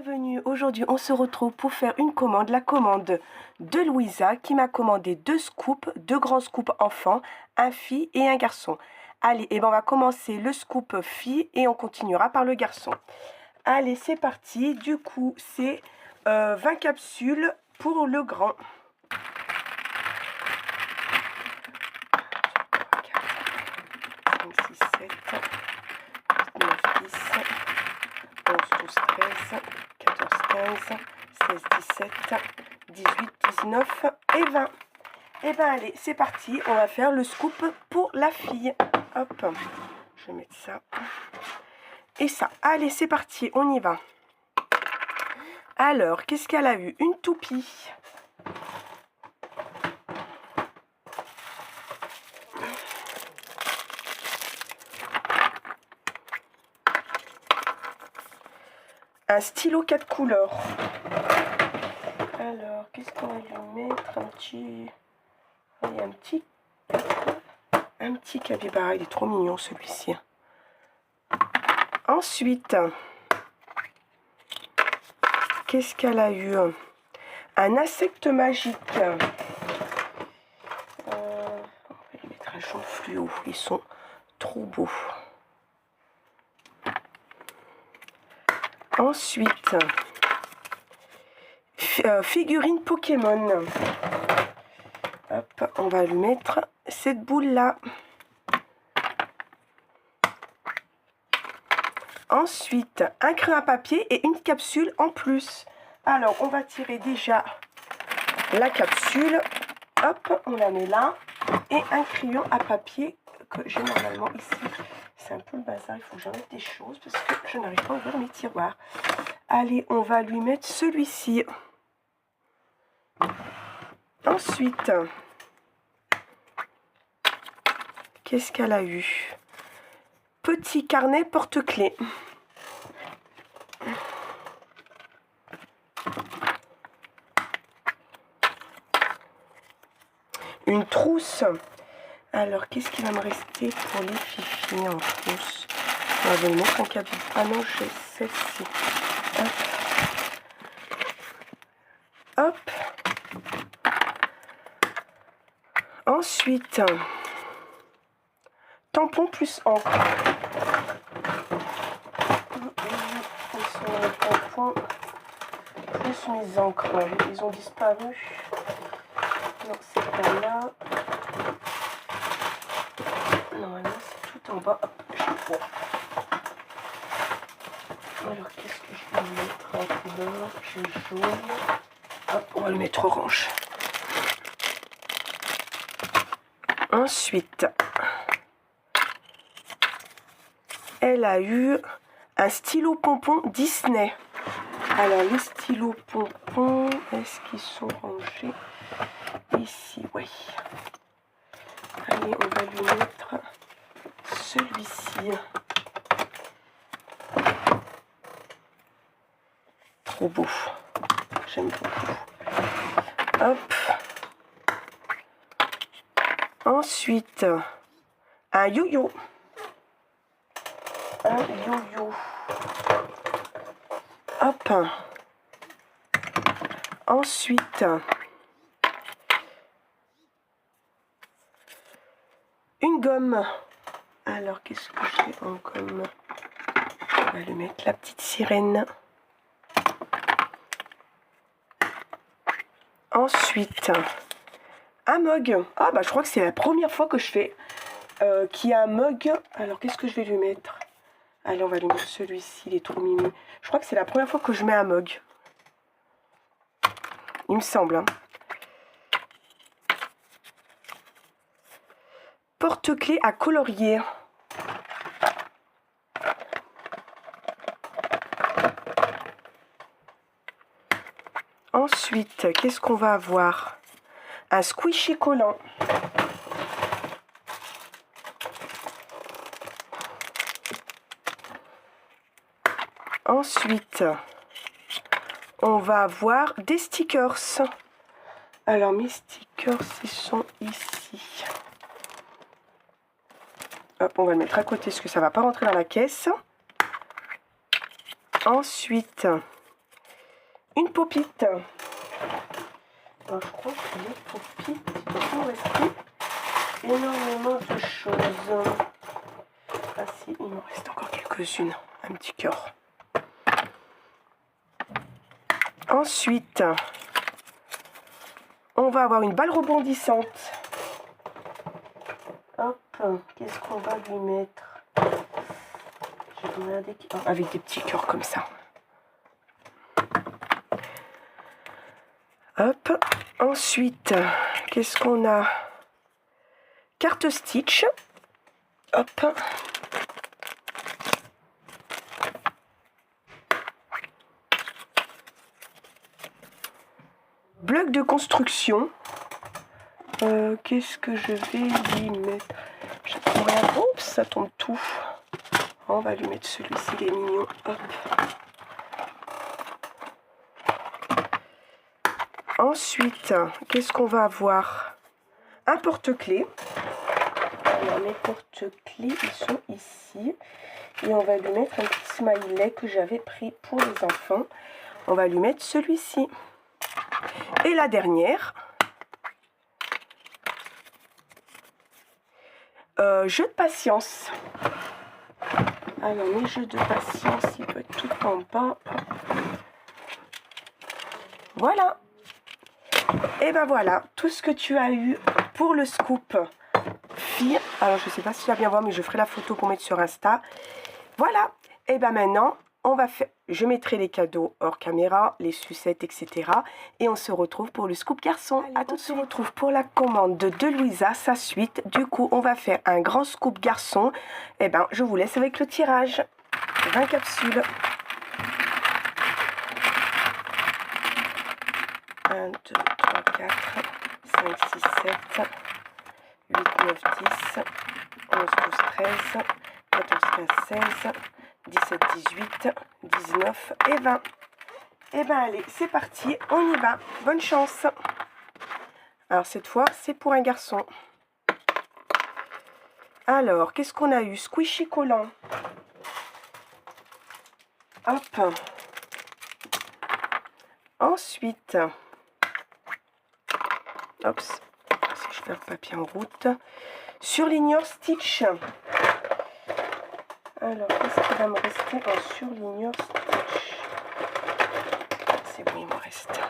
Bienvenue, aujourd'hui on se retrouve pour faire une commande, la commande de Louisa qui m'a commandé 2 scoops, 2 grands scoops enfants, un fille et un garçon. Allez, et ben on va commencer le scoop fille et on continuera par le garçon. Allez, c'est parti, du coup c'est 20 capsules pour le grand. 5, 6, 7, 9, 10, 11, 12, 13, 14, 15, 16, 17, 18, 19 et 20. Et ben allez, c'est parti, on va faire le scoop pour la fille. Hop, je vais mettre ça. Et ça, allez, c'est parti, on y va. Alors, qu'est-ce qu'elle a eu? Une toupie. Un stylo 4 couleurs. Alors, qu'est-ce qu'on va lui mettre? Un petit capybara, il est trop mignon celui-ci. Ensuite, qu'est-ce qu'elle a eu? Un insecte magique. On va lui mettre un jaune fluo, ils sont trop beaux. Ensuite, figurine Pokémon. Hop, on va lui mettre cette boule-là. Ensuite, un crayon à papier et une capsule en plus. Alors, on va tirer déjà la capsule. Hop, on la met là. Et un crayon à papier que j'ai normalement ici. C'est un peu le bazar, il faut que j'en mette des choses parce que je n'arrive pas à ouvrir mes tiroirs. Allez, on va lui mettre celui-ci. Ensuite, qu'est-ce qu'elle a eu? Petit carnet porte-clés. Une trousse. Alors, qu'est-ce qui va me rester pour les fifis en trousse? On va lui mettre un cabinet. Ah non, j'ai celle-ci. Hop. Hop. Ensuite, tampon plus encre. Les tampons plus mes encres. Ils ont disparu. Non, c'est pas là. Normalement, c'est tout en bas. Hop, je vois. Alors, qu'est-ce que je vais mettre en couleur? J'ai jaune. Hop, on va le mettre orange. Ensuite, elle a eu un stylo pompon Disney. Alors, les stylos pompons, est-ce qu'ils sont rangés? Ici, oui. Allez, on va lui mettre celui-ci. Trop beau. J'aime beaucoup. Hop. Ensuite, un yo-yo. Un yo-yo. Hop. Ensuite, une gomme. Alors, qu'est-ce que j'ai en gomme? On va lui mettre la petite sirène. Ensuite, un mug. Ah bah je crois que c'est la première fois que je fais qu'il y a un mug. Alors, qu'est-ce que je vais lui mettre? Allez, on va lui mettre celui-ci, il est trop mimi. Je crois que c'est la première fois que je mets un mug. Il me semble. Hein. Porte-clés à colorier. Ensuite, qu'est-ce qu'on va avoir? Un squishy collant. Ensuite, on va avoir des stickers. Alors, mes stickers, ils sont ici. Hop, on va le mettre à côté parce que ça ne va pas rentrer dans la caisse. Ensuite, une popite. Alors, je crois que les popites, il doit rester énormément de choses. Ah si, il me reste encore quelques-unes. Un petit cœur. Ensuite, on va avoir une balle rebondissante. Hop, qu'est-ce qu'on va lui mettre? Je vais regarder avec des petits cœurs comme ça. Hop, ensuite, qu'est-ce qu'on a? Carte Stitch. Hop. Bloc de construction. Qu'est-ce que je vais lui mettre? J'attends rien. Oups, ça tombe tout. On va lui mettre celui-ci, il est mignon. Hop. Ensuite, qu'est-ce qu'on va avoir? Un porte-clés. Alors, mes porte-clés, ils sont ici. Et on va lui mettre un petit smiley que j'avais pris pour les enfants. On va lui mettre celui-ci. Et la dernière, jeu de patience. Alors, mes jeux de patience, il peut être tout en bas. Voilà. Et ben voilà, tout ce que tu as eu pour le scoop fille. Alors, je ne sais pas si tu vas bien voir, mais je ferai la photo pour mettre sur Insta. Voilà. Et ben maintenant, on va faire... Je mettrai les cadeaux hors caméra, les sucettes, etc. Et on se retrouve pour le scoop garçon. Allez, on se retrouve pour la commande de Louisa, sa suite. Du coup, on va faire un grand scoop garçon. Et ben, je vous laisse avec le tirage. 20 capsules. 1, 2, 3, 4, 5, 6, 7, 8, 9, 10, 11, 12, 13, 14, 15, 16, 17, 18, 19 et 20. Et ben allez, c'est parti, on y va. Bonne chance. Alors cette fois, c'est pour un garçon. Alors, qu'est-ce qu'on a eu? Squishy collant. Hop. Ensuite, hop, si je fais le papier en route. Surligneur Stitch. Alors, qu'est-ce qui va me rester en surligneur Stitch? C'est bon, il me reste.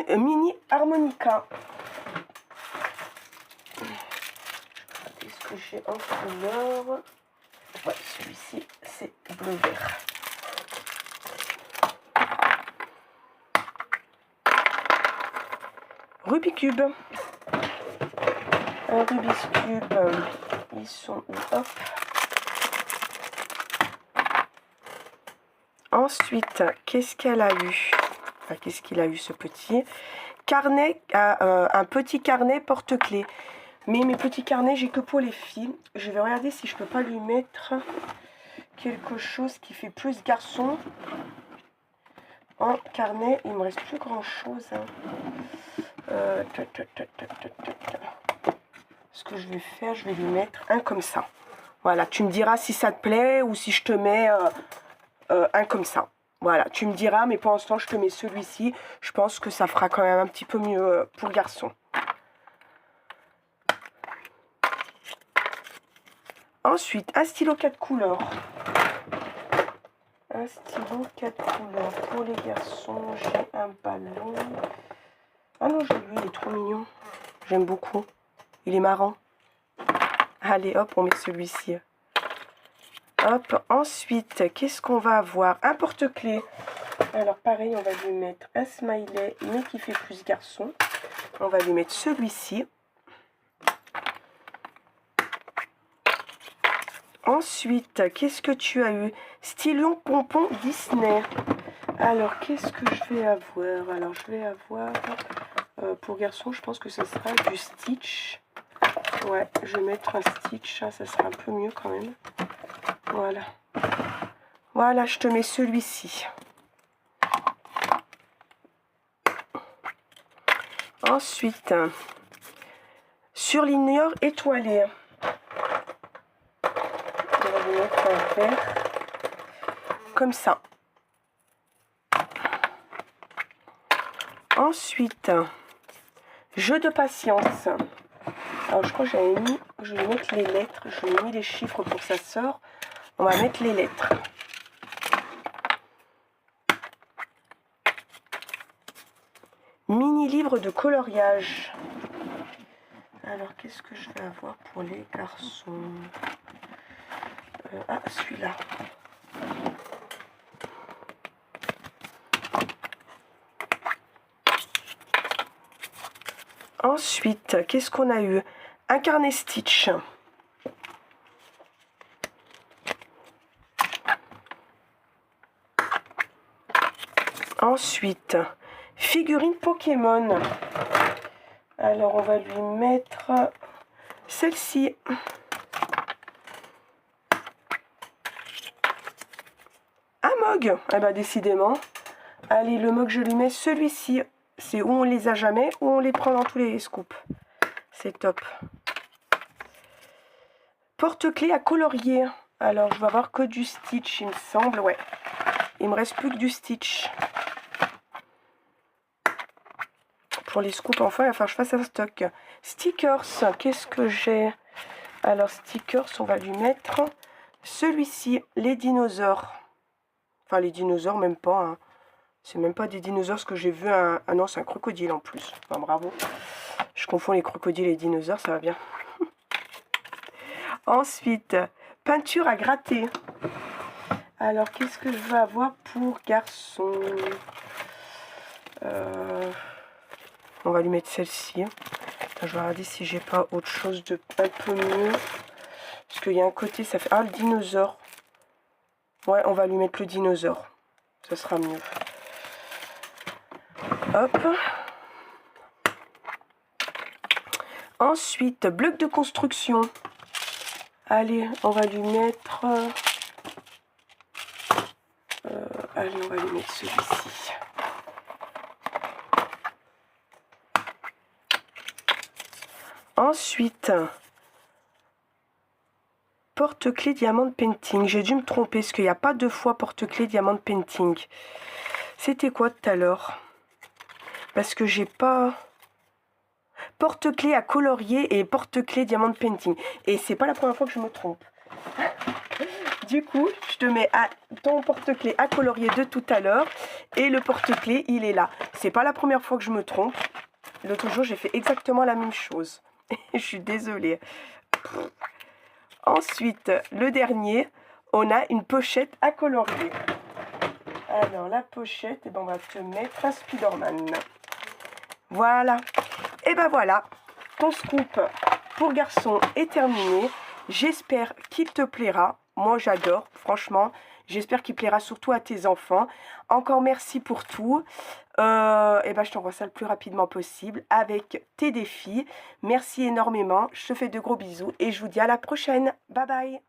Mini harmonica. Qu'est-ce que j'ai en couleur? Ouais, celui-ci, c'est bleu-vert. Rubik's Cube. Un Rubik's Cube. Ils sont où? Hop. Ensuite, qu'est-ce qu'elle a eu? Enfin, qu'est-ce qu'il a eu, ce petit carnet? Un petit carnet porte-clés. Mais mes petits carnets, j'ai que pour les filles. Je vais regarder si je peux pas lui mettre quelque chose qui fait plus garçon. En carnet, il me reste plus grand chose. Ce que je vais faire, je vais lui mettre un comme ça. Voilà, tu me diras si ça te plaît ou si je te mets un comme ça. Voilà, tu me diras, mais pour l'instant, je te mets celui-ci. Je pense que ça fera quand même un petit peu mieux pour le garçon. Ensuite, un stylo 4 couleurs. Un stylo 4 couleurs. Pour les garçons, j'ai un ballon. Ah non, lui, il est trop mignon. J'aime beaucoup. Il est marrant. Allez, hop, on met celui-ci. Hop, ensuite, qu'est-ce qu'on va avoir? Un porte-clés. Alors, pareil, on va lui mettre un smiley, mais qui fait plus garçon. On va lui mettre celui-ci. Ensuite, qu'est-ce que tu as eu? Stylion pompon Disney. Alors, qu'est-ce que je vais avoir? Alors, je vais avoir... pour garçon, je pense que ce sera du Stitch. Ouais, je vais mettre un Stitch. Ça sera un peu mieux quand même. Voilà. Voilà, je te mets celui-ci. Ensuite, surligneur étoilé. vert. Comme ça. Ensuite, jeu de patience. Alors je crois que j'avais mis, je vais mettre les lettres, je vais mis les chiffres pour que ça sort. On va mettre les lettres. Mini livre de coloriage. Alors qu'est-ce que je vais avoir pour les garçons? Ah, celui-là. Ensuite, qu'est-ce qu'on a eu? Un carnet Stitch. Ensuite, figurine Pokémon. Alors, on va lui mettre celle-ci. Un mug. Eh bien, décidément. Allez, le mug, je lui mets celui-ci. C'est où on les a jamais, ou on les prend dans tous les scoops. C'est top. Porte-clés à colorier. Alors, je vais avoir que du Stitch, il me semble. Ouais. Il me reste plus que du Stitch. Pour les scoops, enfin, il va falloir que je fasse un stock. Stickers, qu'est-ce que j'ai? Alors, stickers, on va lui mettre celui-ci, les dinosaures. Enfin, les dinosaures, même pas. Hein. C'est même pas des dinosaures, ce que j'ai vu. Ah non, c'est un crocodile en plus. Enfin, bravo. Je confonds les crocodiles et les dinosaures, ça va bien. Ensuite, peinture à gratter. Alors, qu'est-ce que je vais avoir pour garçon? On va lui mettre celle-ci. Je vais regarder si j'ai pas autre chose de un peu mieux. Parce qu'il y a un côté, ça fait... Ah, le dinosaure. Ouais, on va lui mettre le dinosaure. Ça sera mieux. Hop. Ensuite, bloc de construction. Allez, on va lui mettre... allez, on va lui mettre celui-ci. Ensuite, porte-clés diamant painting. J'ai dû me tromper parce qu'il n'y a pas deux fois porte-clés diamant painting. C'était quoi tout à l'heure? Parce que j'ai pas... Porte-clés à colorier et porte-clés diamant painting. Et c'est pas la première fois que je me trompe. Du coup, je te mets ton porte-clés à colorier de tout à l'heure. Et le porte-clés, il est là. C'est pas la première fois que je me trompe. L'autre jour, j'ai fait exactement la même chose. Je suis désolée. Ensuite, le dernier, on a une pochette à colorier. Alors, la pochette, eh ben, on va te mettre un Spider-Man. Voilà. Et ben voilà, ton scoop pour garçon est terminé. J'espère qu'il te plaira. Moi, j'adore, franchement. J'espère qu'il plaira surtout à tes enfants. Encore merci pour tout. Et ben, je t'envoie ça le plus rapidement possible avec tes défis. Merci énormément. Je te fais de gros bisous et je vous dis à la prochaine. Bye bye.